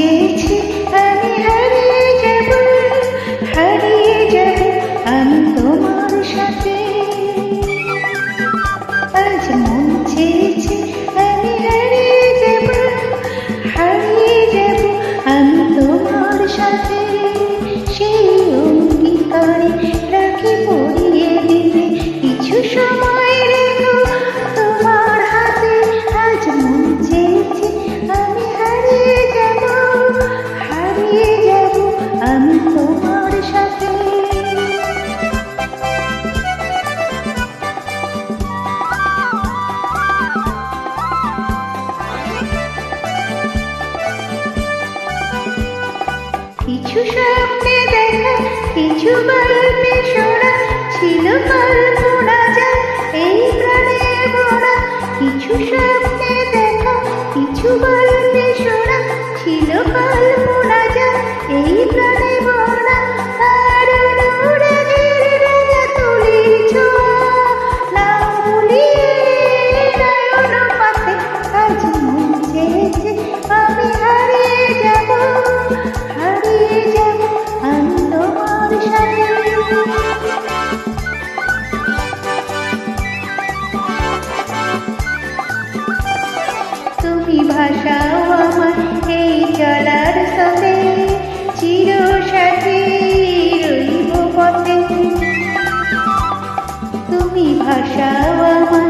চেয়েছি আমি হারিয়ে যাব আমি তোমার সাথে। আজ মন চেয়েছে আমি হারিয়ে যাব আমি তোমার সাথে। সেই অঙ্গীকারে রাখি পরিয়ে দিতে কিছু সময় রেখো তোমার হাতে। আজ মন চেয়েছে আমি হারিয়ে যাব আমি তোমার সাথে। কিছু স্বপ্নে দেখা কিছু গল্পে শোনা ছিল কল্পনা যা এই প্রাণে ভরা। কিছু স্বপ্নে দেখা কিছু গল্পে শোনা ছিল কল্পনা যা এই প্রাণে ভরা। আর উড়ে ধীরে তুলির ছোঁয়া না ভুলিয়ে নয়ন পাতে। আজ মন চেয়েছে আমি হারিয়ে যাব আমি তোমার সাথে। তুমি ভাষাও আমার এই চলার সঙ্গে চিরসাথী রইব পথে। তুমি ভাষাও আমার